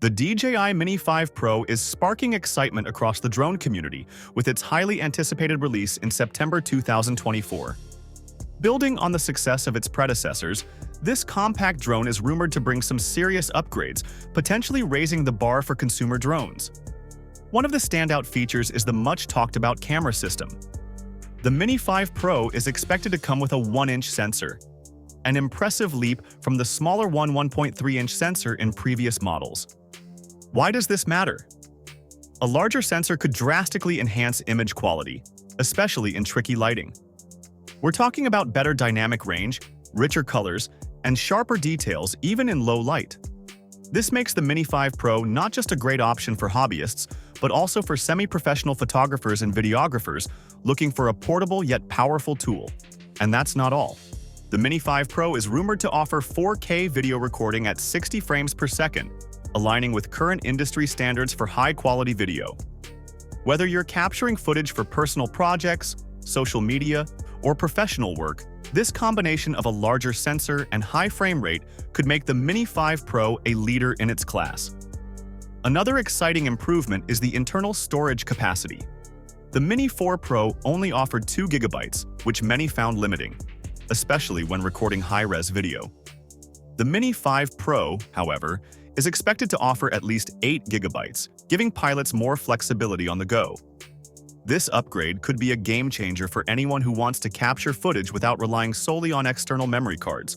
The DJI Mini 5 Pro is sparking excitement across the drone community with its highly anticipated release in September 2024. Building on the success of its predecessors, this compact drone is rumored to bring some serious upgrades, potentially raising the bar for consumer drones. One of the standout features is the much-talked-about camera system. The Mini 5 Pro is expected to come with a 1-inch sensor, an impressive leap from the smaller 1.3-inch sensor in previous models. Why does this matter? A larger sensor could drastically enhance image quality, especially in tricky lighting. We're talking about better dynamic range, richer colors, and sharper details even in low light. This makes the Mini 5 Pro not just a great option for hobbyists, but also for semi-professional photographers and videographers looking for a portable yet powerful tool. And that's not all. The Mini 5 Pro is rumored to offer 4K video recording at 60 frames per second, aligning with current industry standards for high-quality video. Whether you're capturing footage for personal projects, social media, or professional work, this combination of a larger sensor and high frame rate could make the Mini 5 Pro a leader in its class. Another exciting improvement is the internal storage capacity. The Mini 4 Pro only offered 2 GB, which many found limiting, especially when recording high-res video. The Mini 5 Pro, however, is expected to offer at least 8 GB, giving pilots more flexibility on the go. This upgrade could be a game-changer for anyone who wants to capture footage without relying solely on external memory cards,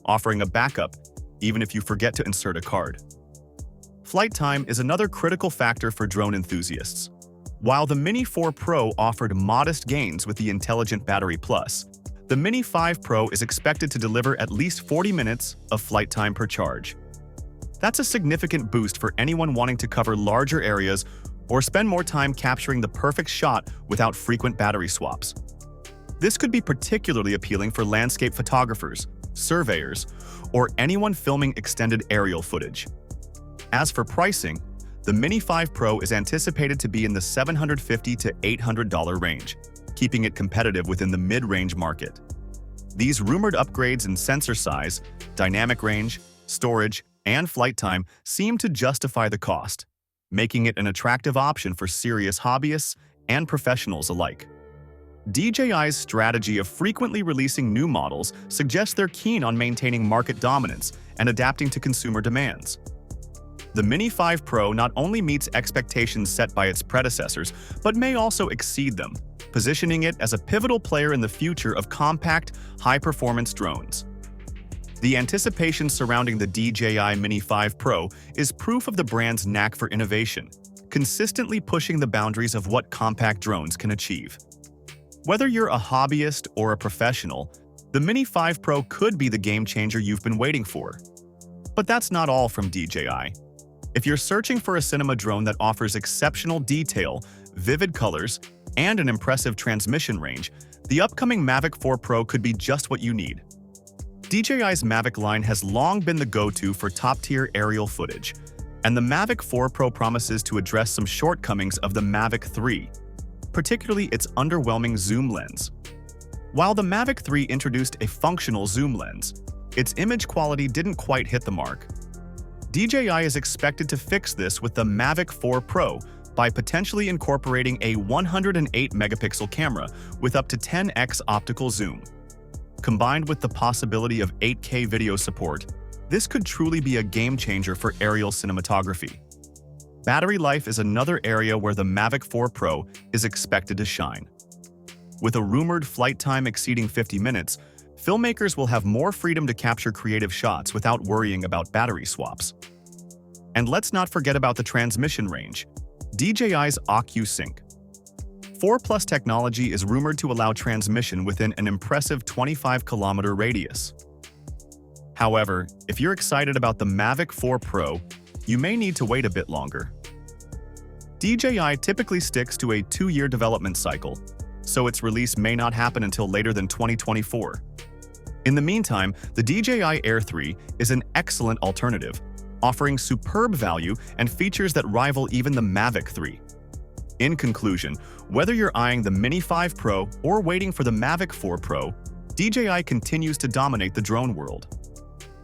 offering a backup even if you forget to insert a card. Flight time is another critical factor for drone enthusiasts. While the Mini 4 Pro offered modest gains with the Intelligent Battery Plus, the Mini 5 Pro is expected to deliver at least 40 minutes of flight time per charge. That's a significant boost for anyone wanting to cover larger areas or spend more time capturing the perfect shot without frequent battery swaps. This could be particularly appealing for landscape photographers, surveyors, or anyone filming extended aerial footage. As for pricing, the Mini 5 Pro is anticipated to be in the $750 to $800 range, keeping it competitive within the mid-range market. These rumored upgrades in sensor size, dynamic range, storage, and flight time seem to justify the cost, making it an attractive option for serious hobbyists and professionals alike. DJI's strategy of frequently releasing new models suggests they're keen on maintaining market dominance and adapting to consumer demands. The Mini 5 Pro not only meets expectations set by its predecessors, but may also exceed them, positioning it as a pivotal player in the future of compact, high-performance drones. The anticipation surrounding the DJI Mini 5 Pro is proof of the brand's knack for innovation, consistently pushing the boundaries of what compact drones can achieve. Whether you're a hobbyist or a professional, the Mini 5 Pro could be the game-changer you've been waiting for. But that's not all from DJI. If you're searching for a cinema drone that offers exceptional detail, vivid colors, and an impressive transmission range, the upcoming Mavic 4 Pro could be just what you need. DJI's Mavic line has long been the go-to for top-tier aerial footage, and the Mavic 4 Pro promises to address some shortcomings of the Mavic 3, particularly its underwhelming zoom lens. While the Mavic 3 introduced a functional zoom lens, its image quality didn't quite hit the mark. DJI is expected to fix this with the Mavic 4 Pro by potentially incorporating a 108-megapixel camera with up to 10x optical zoom. Combined with the possibility of 8K video support, this could truly be a game-changer for aerial cinematography. Battery life is another area where the Mavic 4 Pro is expected to shine. With a rumored flight time exceeding 50 minutes, filmmakers will have more freedom to capture creative shots without worrying about battery swaps. And let's not forget about the transmission range. DJI's OcuSync 4+ technology is rumored to allow transmission within an impressive 25-kilometer radius. However, if you're excited about the Mavic 4 Pro, you may need to wait a bit longer. DJI typically sticks to a 2-year development cycle, so its release may not happen until later than 2024. In the meantime, the DJI Air 3 is an excellent alternative, offering superb value and features that rival even the Mavic 3. In conclusion, whether you're eyeing the Mini 5 Pro or waiting for the Mavic 4 Pro, DJI continues to dominate the drone world.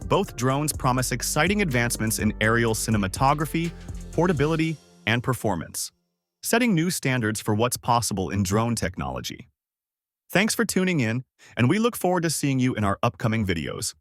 Both drones promise exciting advancements in aerial cinematography, portability, and performance, setting new standards for what's possible in drone technology. Thanks for tuning in, and we look forward to seeing you in our upcoming videos.